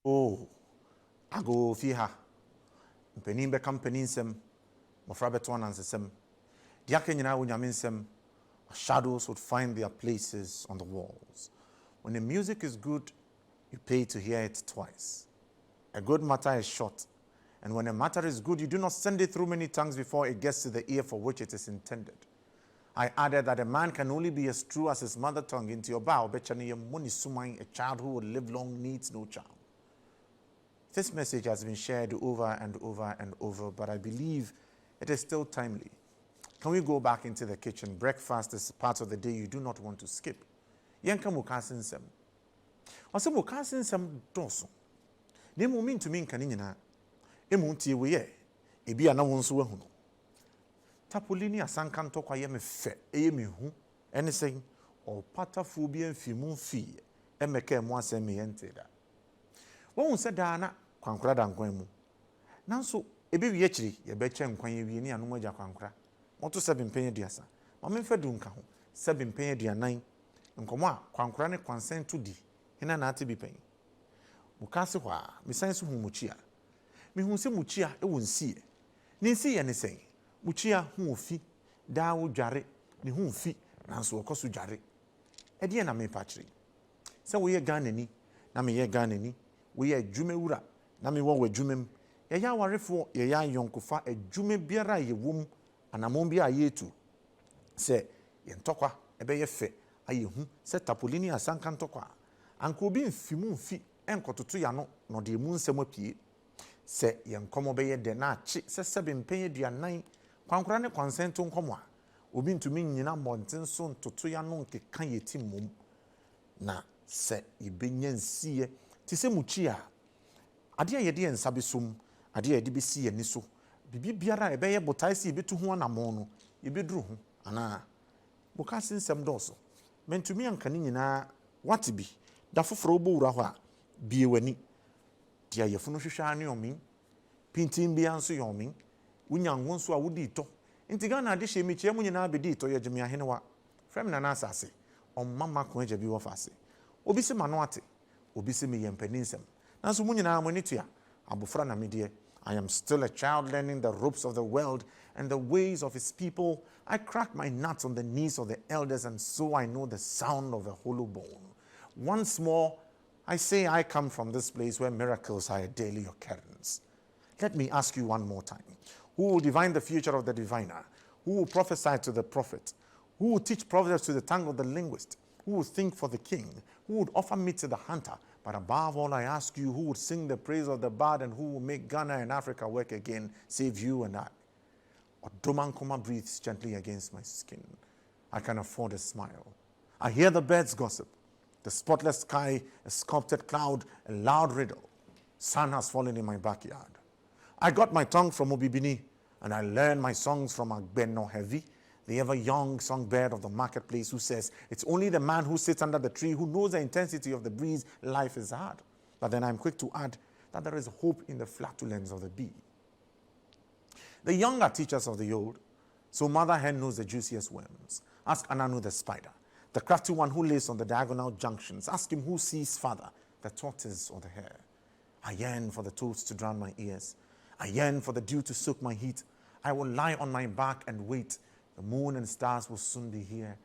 Oh, ago fiha. Mpenin be company nsem. Mofra beto anansesem. Diake nyina wo nyame nsem. Shadows would find their places on the walls. When the music is good, you pay to hear it twice. A good matter is short, and when a matter is good, you do not send it through many tongues before it gets to the ear for which it is intended. I added that a man can only be as true as his mother tongue. Into your bow, a child who will live long needs no child. This message has been shared over and over and over, but I believe it is still timely. Can we go back into the kitchen? Breakfast is part of the day you do not want to skip. Yenka mukasin sem. Wase mukasin sem doso. Ne mu ntumi nka ne nyina. Emu ntie we ye. Ebi ana won so wahu no. Tapolini asanka ntokwa ye me fe, eye me hu. Ene sen o patafo bi amfi mu fi. Emeka mu asem me yente da. Won se da na kwankura da nkwan mu. Nanso ebe wi akiri ye be che nkwan ye wi ni anu agya kwankura. Moto 7 penye diasa. Ma memfa du nka ho. 7 penye dianan. Nkomo a kwankura ne kwansen to di. Hena na ate bi pen. Mukase ho a mesan so hu muchia. Me hu se muchia e won sie. Ni sie ne sen. Muchia hu ofi da wo dware ne hu fi nanso okoso dware. E de na me pa kire. Se wo ye Ghana ni na me ye Ghana ni. Wo ye adwuma wura na me wo adwumam. Ye ya warefo ye ya yonkofa adwuma biara ye wom anamon bia yetu. Se ye ntokwa ebe ye fe aye hu se tapolini asanka ntokwa. Anka obi mfimu mfi enkototo ya no no de mu nsem apie. Se ye nkomo be ye de na achi se sebe mpenye duanan kwankora ne konsento nkomo a obi ntumi nyina mbonten so ntoto ya no nkeka yeti mom na se ibenya nsie ti se muchi a ade a yede ensa besom ade a yede besi ye ni so bibi biara ebe ye botai se yebetu ho anamon no yebeduru ho ana bukase nsem doso mentumi anka ni nyina wate bi da foforo bo wura ho a bie wani dia yefunu hwehwa ane omin pintin bia nso yomin wunya nwo nso a wodi to ntiga na ade hye mi kye mu nyina abedi to ye gyeme ahene wa frem na Asaase ommama ko agya bi wo fase obi se mano ate obi se me yempani nsem nanso mu nyina mo nitua abofra na medie. I am still a child learning the ropes of the world and the ways of his people. I crack my nuts on the knees of the elders, and so I know the sound of a hollow bone. Once more, I say I come from this place where miracles are a daily occurrence. Let me ask you one more time. Who will divine the future of the diviner? Who will prophesy to the prophet? Who will teach proverbs to the tongue of the linguist? Who will think for the king? Who would offer meat to the hunter? But above all, I ask you, who would sing the praise of the bard and who will make Ghana and Africa work again, save you and I? Odomankoma breathes gently against my skin. I can afford a smile. I hear the birds gossip. The spotless sky, a sculpted cloud, a loud riddle. Sun has fallen in my backyard. I got my tongue from Obibini, and I learned my songs from Agbeno Heavy, the ever-young songbird of the marketplace who says, it's only the man who sits under the tree who knows the intensity of the breeze, life is hard. But then I'm quick to add that there is hope in the flatulence of the bee. The young are teachers of the old, so Mother Hen knows the juiciest worms. Ask Ananu the spider, the crafty one who lays on the diagonal junctions. Ask him who sees farther, the tortoise or the hare. I yearn for the toads to drown my ears. I yearn for the dew to soak my heat. I will lie on my back and wait. The moon and stars will soon be here.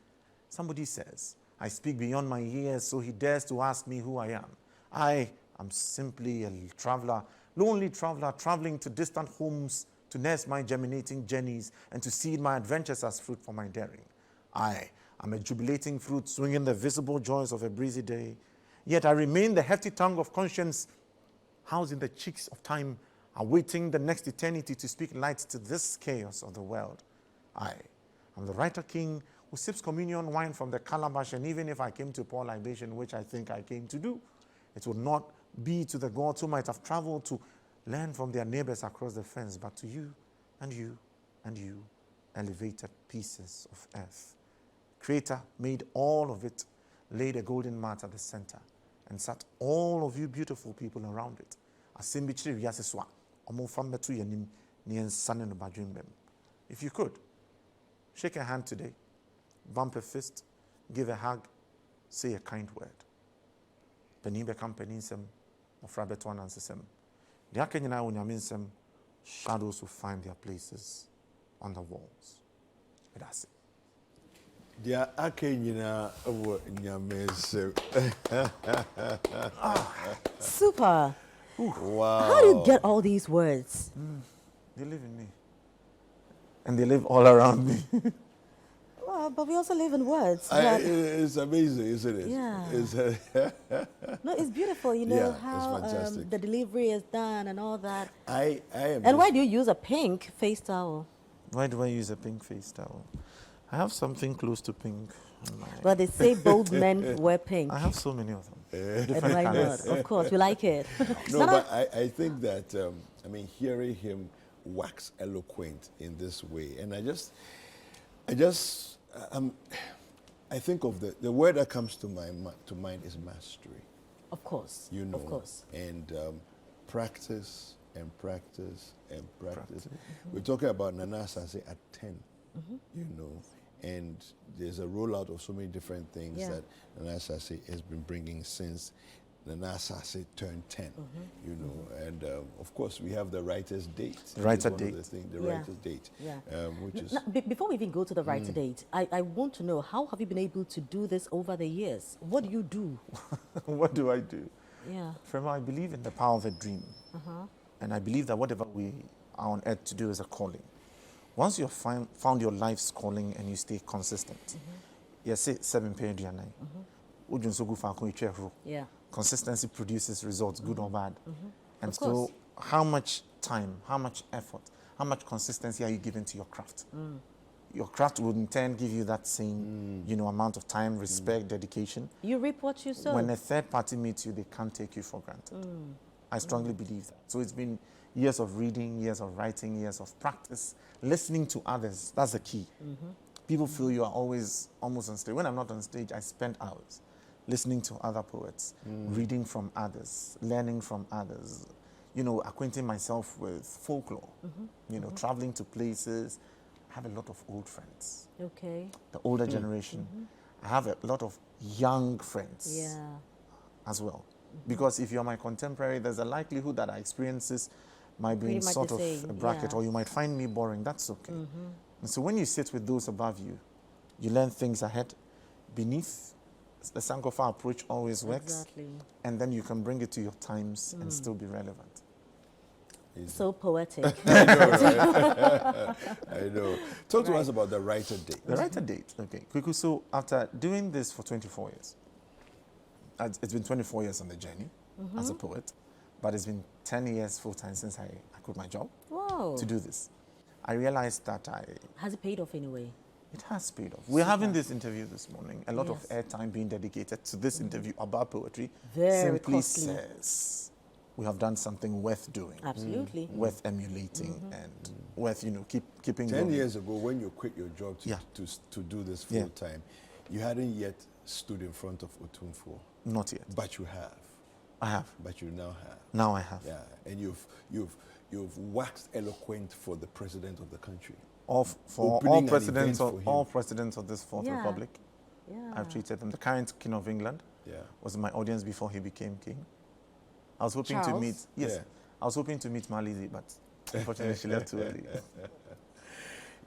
Somebody says, I speak beyond my years, so he dares to ask me who I am. I am simply a traveler, lonely traveler, traveling to distant homes to nurse my germinating journeys and to seed my adventures as fruit for my daring. I am a jubilating fruit, swinging the visible joys of a breezy day. Yet I remain the hefty tongue of conscience, housed in the cheeks of time, awaiting the next eternity to speak light to this chaos of the world. I am the writer king who sips communion wine from the calabash, and even if I came to pour libation, which I think I came to do, it would not be to the gods who might have traveled to learn from their neighbors across the fence, but to you and you and you, elevated pieces of earth. Creator made all of it, laid a golden mat at the center, and sat all of you beautiful people around it. If you could, shake a hand today, bump a fist, give a hug, say a kind word. Penibe company Mofra beto anansesem. The aka nyina wo nyame nsem, shadows will find their places on the walls. That's it. The Akenyina Nyamese. Super. Wow. How do you get all these words? They live in me. And they live all around me. Well, but we also live in words. It's amazing, isn't it? Yeah. It's, No, it's beautiful, you know, Yeah, it's how fantastic. the delivery is done and all that. I am. And why do you use a pink face towel? Why do I use a pink face towel? I have something close to pink on my... Well, they say bold men wear pink. I have so many of them. And Different why colors. not? Of course, we like it. No, Nana- but I think that, I mean, hearing him wax eloquent in this way, and I think of the word that comes to mind is mastery. Of course. You know, Of course. and practice and practice and practice. We're talking about Nana Asaase at 10, you know, and there's a rollout of so many different things Yeah. that Nana Asaase has been bringing since Nana Asaase turned 10, you know, and of course we have the writer's date. The writer It's one of date. the things, the Yeah. writer's date, Yeah. which is... Now, before we even go to the writer date, I want to know, how have you been able to do this over the years? What do you do? What do I do? Yeah. Frema, I believe in the power of a dream. And I believe that whatever we are on earth to do is a calling. Once you've found your life's calling and you stay consistent, yes, 7 period, Yeah. consistency produces results, good or bad. And Of course. so, how much time, how much effort, how much consistency are you giving to your craft? Your craft will in turn give you that same, you know, amount of time, respect, dedication. You reap what you sow. When a third party meets you, they can't take you for granted. I strongly believe that. So it's been years of reading, years of writing, years of practice, listening to others. That's the key. People feel you are always almost on stage. When I'm not on stage, I spend hours listening to other poets, reading from others, learning from others, you know, acquainting myself with folklore, you know, traveling to places. I have a lot of old friends, Okay. the older generation. I have a lot of young friends Yeah. as well. Because if you're my contemporary, there's a likelihood that our experiences might be Pretty in much sort the of same, a bracket, yeah. or you might find me boring. That's okay. And so when you sit with those above you, you learn things ahead. Beneath, the Sankofa approach always works. Exactly. And then you can bring it to your times and still be relevant. So poetic. I know, right? I know. Talk to us about the writer date. The writer date, okay. Kwiku, so after doing this for 24 years, it's been 24 years on the journey as a poet, but it's been 10 years full-time since I quit my job Wow. to do this. I realized that Has it paid off anyway? it has paid off. We're having this interview this morning, a lot of Yes. airtime being dedicated to this interview about poetry. Very simply costly. says we have done something worth doing, Absolutely. worth emulating, and worth, you know, keeping 10 going. years ago, when you quit your job Yeah. to do this Yeah. full time, you hadn't yet stood in front of Otumfuo, Not yet. but you have. I have. But you now have. Now I have. Yeah, and you've waxed eloquent for the president of the country. For Opening all an presidents event of for him. all presidents of this Fourth Yeah. Republic, Yeah. I've treated them. The current King of England Yeah. was in my audience before he became king. I was hoping to Charles? meet. Yes, Yeah. I was hoping to meet Malizi, but unfortunately she left too early.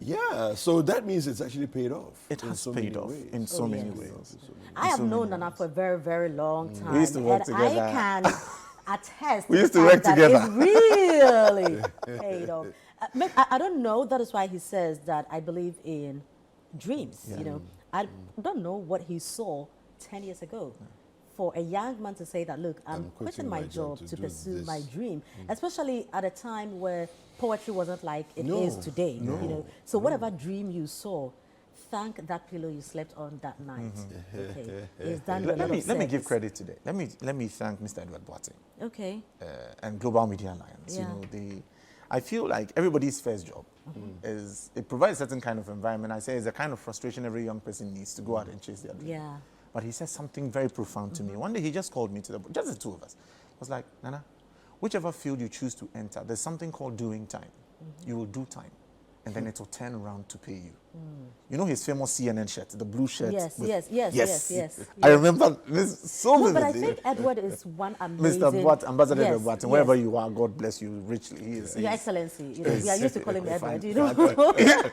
Yeah, so that means it's actually paid off. It in has so paid many off ways. in so Oh, many yes. ways. I have so many known Nana ways. for a very, very long time. We used to work and together. I can attest We to used the to fact work that together. it really paid off. I don't know. That is why he says that I believe in dreams. Yeah. You know, I don't know what he saw 10 years ago. For a young man to say that, look, I'm quitting my job to do pursue this. my dream, especially at a time where poetry wasn't like it No, is today. no, You know, so whatever dream you saw, thank that pillow you slept on that night. Okay, it's done you a lot of Let me give service. credit today. Let me thank Mr. Edward Boateng Okay. and Global Media Alliance. Yeah. You know, I feel like everybody's first job is it provides a certain kind of environment. I say it's a kind of frustration every young person needs to go out and chase their dream. Yeah. But he said something very profound to me. One day he just called me to just the two of us. Was like, Nana, whichever field you choose to enter, there's something called doing time. You will do time. and then it will turn around to pay you. You know his famous CNN shirt, the blue shirt? Yes, with- yes. I remember this so No, but I vividly. think Edward is one amazing. Mr. Butt, Ambassador yes, Butt, yes. wherever you are, God bless you richly. He is, Your he's- Excellency, you know, we are Yes. used to call him Edward, Fine. you know. Yeah.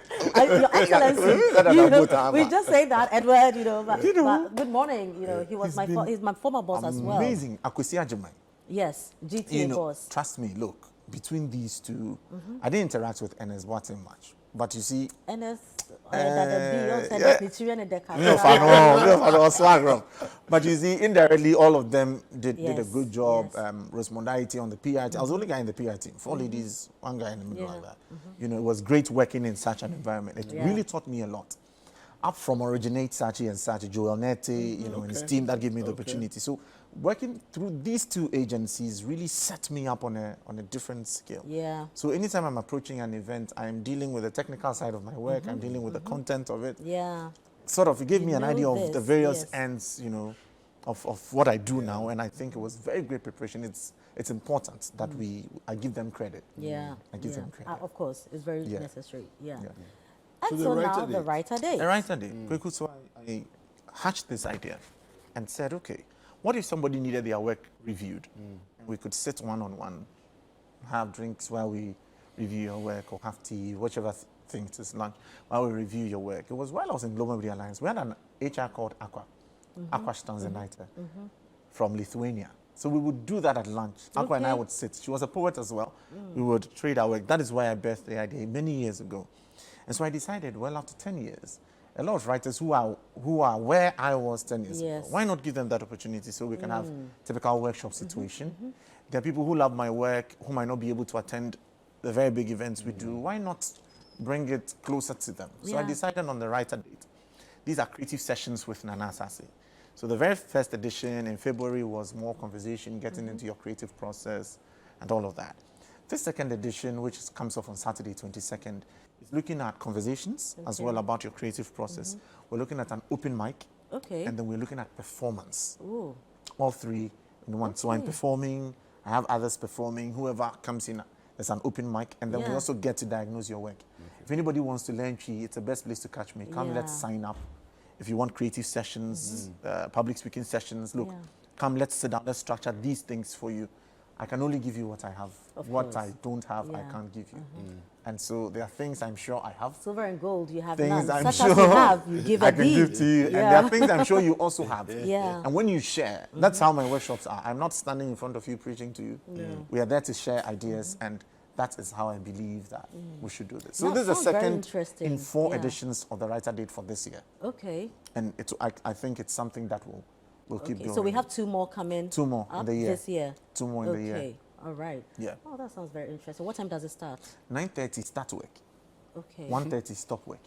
Your Excellency, That you I'm know, good to have we that. just say that, Edward, you know, but, You know. but good morning, you know, he was he's my former boss as well. Amazing. Akwesi Ajimai. Yes, GTA You know, boss. trust me, look, between these two, I didn't interact with Ernest Watson much. But you see, NS, but you see, indirectly, all of them did a Yes, good job. yes. Respondability on the PR team. I was the only guy in the PR team. 4 ladies, one guy in the middle Yeah. like that. You know, it was great working in such an environment. It Yeah. really taught me a lot. Up from Originate, Sachi and Sachi, Joel Nete, you know, and his team that gave me the opportunity. So working through these two agencies really set me up on a different scale. Yeah. So anytime I'm approaching an event, I'm dealing with the technical side of my work. I'm dealing with the content of it. Yeah. Sort of, it gave You me an know idea of this, the various yes. ends, you know, of what I do now. And I think it was very great preparation. It's important that I give them credit. Yeah. I give yeah. them credit. Of course, it's very Yeah. necessary. Yeah. Yeah. And So so, the now writer the date. writer date. The writer day. Kweku, so I hatched this idea and said, okay, what if somebody needed their work reviewed? And we could sit one-on-one, have drinks while we review your work, or have tea, whichever thing it is, lunch, while we review your work. It was while I was in Global Media Alliance. We had an HR called Aqua, Aqua Stanzenaita, from Lithuania. So we would do that at lunch. Aqua and I Okay. would sit. She was a poet as well. We would trade our work. That is why I birthed the idea many years ago. And so I decided, well, after 10 years, a lot of writers who are where I was 10 years ago, Yes. why not give them that opportunity so we can have typical workshop situation? There are people who love my work who might not be able to attend the very big events we do. Why not bring it closer to them? So I Yeah. decided on the writer date. These are creative sessions with Nana Asaase. So the very first edition in February was more conversation, getting into your creative process and all of that. This second edition, which comes off on Saturday 22nd, is looking at conversations as well about your creative process. We're looking at an open mic, Okay. and then we're looking at performance. Ooh. All three in one. So I'm Okay. performing, I have others performing, whoever comes in, there's an open mic, and then we Yeah. also get to diagnose your work. If anybody wants to learn Chi, it's the best place to catch me. Come, let's Yeah. sign up. If you want creative sessions, public speaking sessions, look, Yeah. come, let's sit down, let's structure these things for you. I can only give you what I have. Of What course. I don't have, I Yeah. can't give you. And so there are things I'm sure I have. Silver and gold, you have Things none. I'm Such sure as you have, you give I a can thee. give to you. And there Yeah. are things I'm sure you also have. Yeah. And when you share, that's how my workshops are. I'm not standing in front of you preaching to you. We are there to share ideas, and that is how I believe that we should do this. So That this is the sounds very second interesting. in 4 Yeah. editions of the Writer Date for this year. Okay. And I think it's something that we'll keep Okay. doing. So we have 2 more coming 2 more in up the year. this year. 2 more in the year. Okay. All right. Yeah. Oh, that sounds very interesting. What time does it start? 9:30 start work. Okay. 1:30 stop work.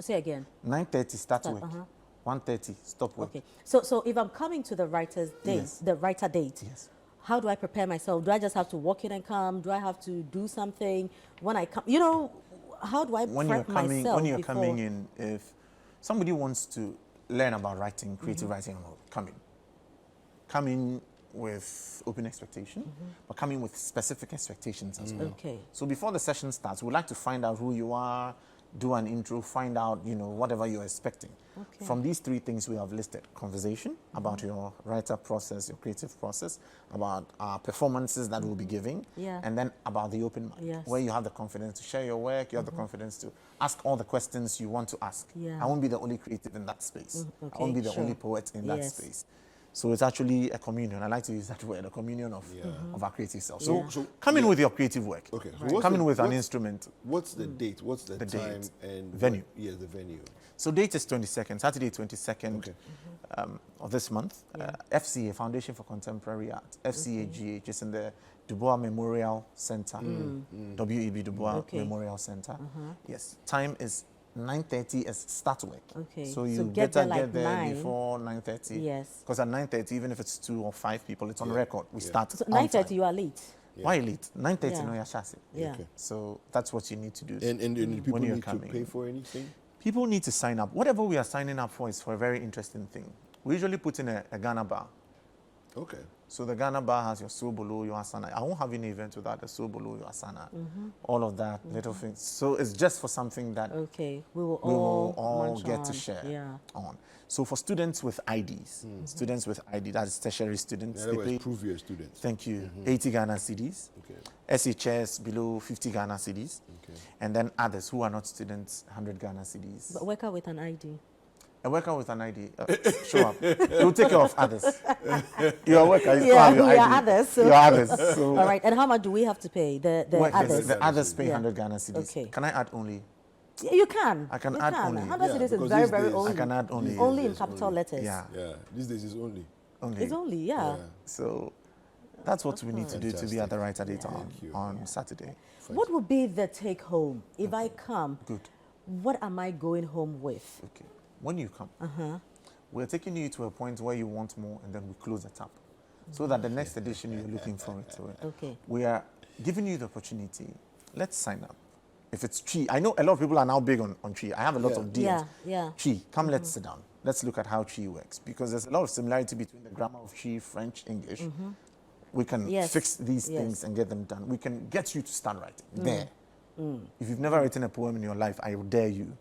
Say again. 9:30 start Start, work. uh-huh. 1:30 stop work. Okay. So if I'm coming to the writer's date, Yes. the writer date, Yes. how do I prepare myself? Do I just have to walk in and come? Do I have to do something when I come? You know, how do I When prep myself when you're before? coming in, if somebody wants to learn about writing, creative writing, and all, come in with open expectation, but come in with specific expectations as well. Okay. So before the session starts, we'd like to find out who you are, do an intro, find out, whatever you're expecting. Okay. From these 3 things we have listed: conversation about your writer process, your creative process, about performances that we'll be giving, Yeah. and then about the open mic, Yes. where you have the confidence to share your work, you have the confidence to ask all the questions you want to ask. Yeah. I won't be the only creative in that space. I okay, won't be the sure. only poet in that Yes. space. So it's actually a communion. I like to use that word, a communion of our creative self. So, Yeah. come in with your creative work. Okay. So Right. what's Come the- in with an what's- instrument. What's the date? What's the The time date. and Venue. Yes, the venue. So date is 22nd, Saturday 22nd Okay. of this month. FCA, Foundation for Contemporary Art. FCAGH is in the Dubois Memorial Center, W.E.B. Dubois Okay. Memorial Center. Yes, time is 9:30 as start work. Okay. So you So get better there like get there 9. before 9:30. Yes. Because at 9:30, even if it's 2 or 5 people, it's on record. We Yeah. start So on 9:30, time. you are late. Why late? 9:30 Yeah. no Asaase. Yeah. Okay. So that's what you need to do. And people When you're need to coming. pay for anything? People need to sign up. Whatever we are signing up for is for a very interesting thing. We usually put in a Ghana bar. Okay. So the Ghana bar has your Sobolo, your Asana. I won't have any event without the Sobolo, your Asana, all of that, little things. So it's just for something that Okay, we will we will all all munch get on. to share Yeah. on. So for students with IDs, students with ID, that's tertiary In students, other they words, pay, prove you're a student. thank you, 80 Ghana cedis, Okay. SHS below 50 Ghana cedis, Okay. and then others who are not students, 100 Ghana cedis. But worker with an ID. A worker with an ID, show up. You'll take care of others. You're a worker, you still Yeah, have your we ID. are others, so- You're others. So All right, and how much do we have to pay? The workers, others. the others pay Yeah. 100 Ghana cedis. Okay. Can I add only? Yeah, you can. I can you add can. only. 100 Yeah, cedis is because very, these very days- only. I can add only. Only in Yes, capital only. letters. Yeah, Yeah, these days is only. only. It's only, yeah. So that's what we need to do to be at the right date Thank you. on Saturday. What would be the take home if I come? Good. What am I going home with? Okay. When you come, we're taking you to a point where you want more, and then we close the tap, so that the next edition you're looking forward to it. Okay. We are giving you the opportunity. Let's sign up. If it's Chi, I know a lot of people are now big on Chi. I have a lot Yeah. of DMs. Yeah, yeah. Chi, come let's sit down. Let's look at how Chi works, because there's a lot of similarity between the grammar of Chi, French, English. We can Yes. fix these Yes. things and get them done. We can get you to start writing there. If you've never written a poem in your life, I will dare you.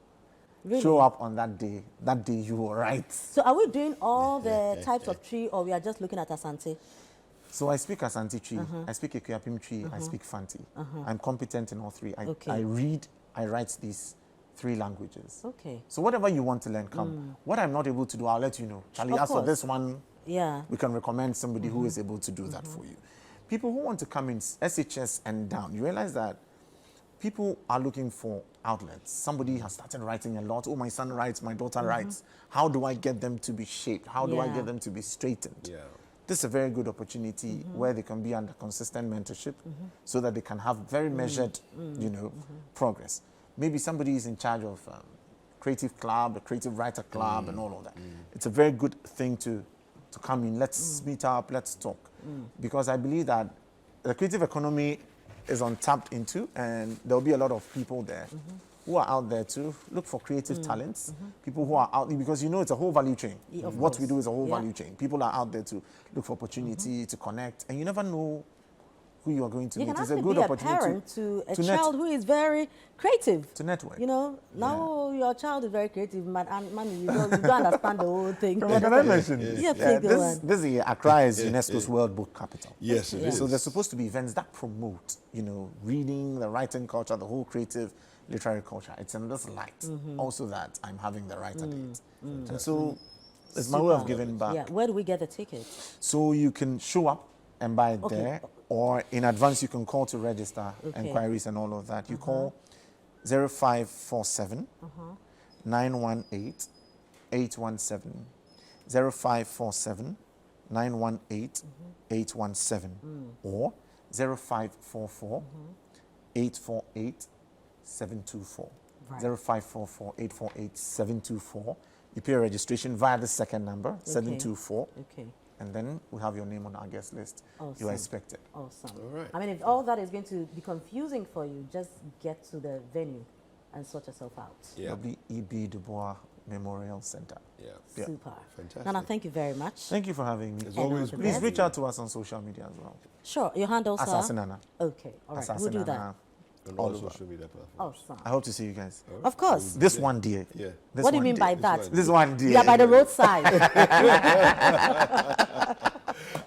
Really? Show up on that day. That day you will write. So are we doing all the types of tree, or we are just looking at Asante? So I speak Asante Tree, I speak Ekuapim Tree, I speak Fanti. I'm competent in all three. Okay. I read, I write these 3 languages. Okay. So whatever you want to learn, come. What I'm not able to do, I'll let you know. Charlie, Of as for course. this one, Yeah. we can recommend somebody who is able to do that for you. People who want to come in SHS and down, you realize that people are looking for outlets. Somebody has started writing a lot. Oh, my son writes, my daughter writes. How do I get them to be shaped? How do I Yeah. get them to be straightened? Yeah. This is a very good opportunity where they can be under consistent mentorship so that they can have very measured, progress. Maybe somebody is in charge of creative club, a creative writer club and all of that. It's a very good thing to come in. Let's meet up, let's talk. Because I believe that the creative economy is untapped into, and there'll be a lot of people there who are out there to look for creative talents, people who are out, because it's a whole value chain. Yeah, of What we course. do is a whole Yeah. value chain. People are out there to look for opportunity, to connect, and you never know who you are going to You meet. can It's a actually good be a opportunity parent to a to net- child who is very creative. to network. Now your child is very creative, and mommy, you don't understand the whole thing. Can I mention? Yeah, please go on. This year, Accra is UNESCO's World Book Capital. Yes, it is. So there's supposed to be events that promote, reading, the writing culture, the whole creative literary culture. It's in this light also that I'm having the writer date. And so it's my way of Super. giving back. Yeah, where do we get the tickets? So you can show up and buy it Okay. there, or in advance you can call to register Okay. inquiries and all of that. You call 0547 918 817, 0547 918 817, or 0544 848 724. Right. 0544 848 724. You pay a registration via the second number, 724. Okay. And then we have your name on our guest list. You Awesome. are expected. Awesome. All right. I mean, if all that is going to be confusing for you, just get to the venue and sort yourself out. Yeah. W.E.B. Du Bois Memorial Center. Yeah. Yeah. Super. Fantastic. Nana, thank you very much. Thank you for having me. It's And always all the Please best. reach out to us on social media as well. Sure. Your handles are? Asaase Nana. Okay. All right. Asaase We'll do that. Nana. on all all over. social media platforms. Awesome. I hope to see you guys. Of course. This one, dear. Yeah. This What do you one, mean dear. by that? This one, dear. Yeah, by the roadside.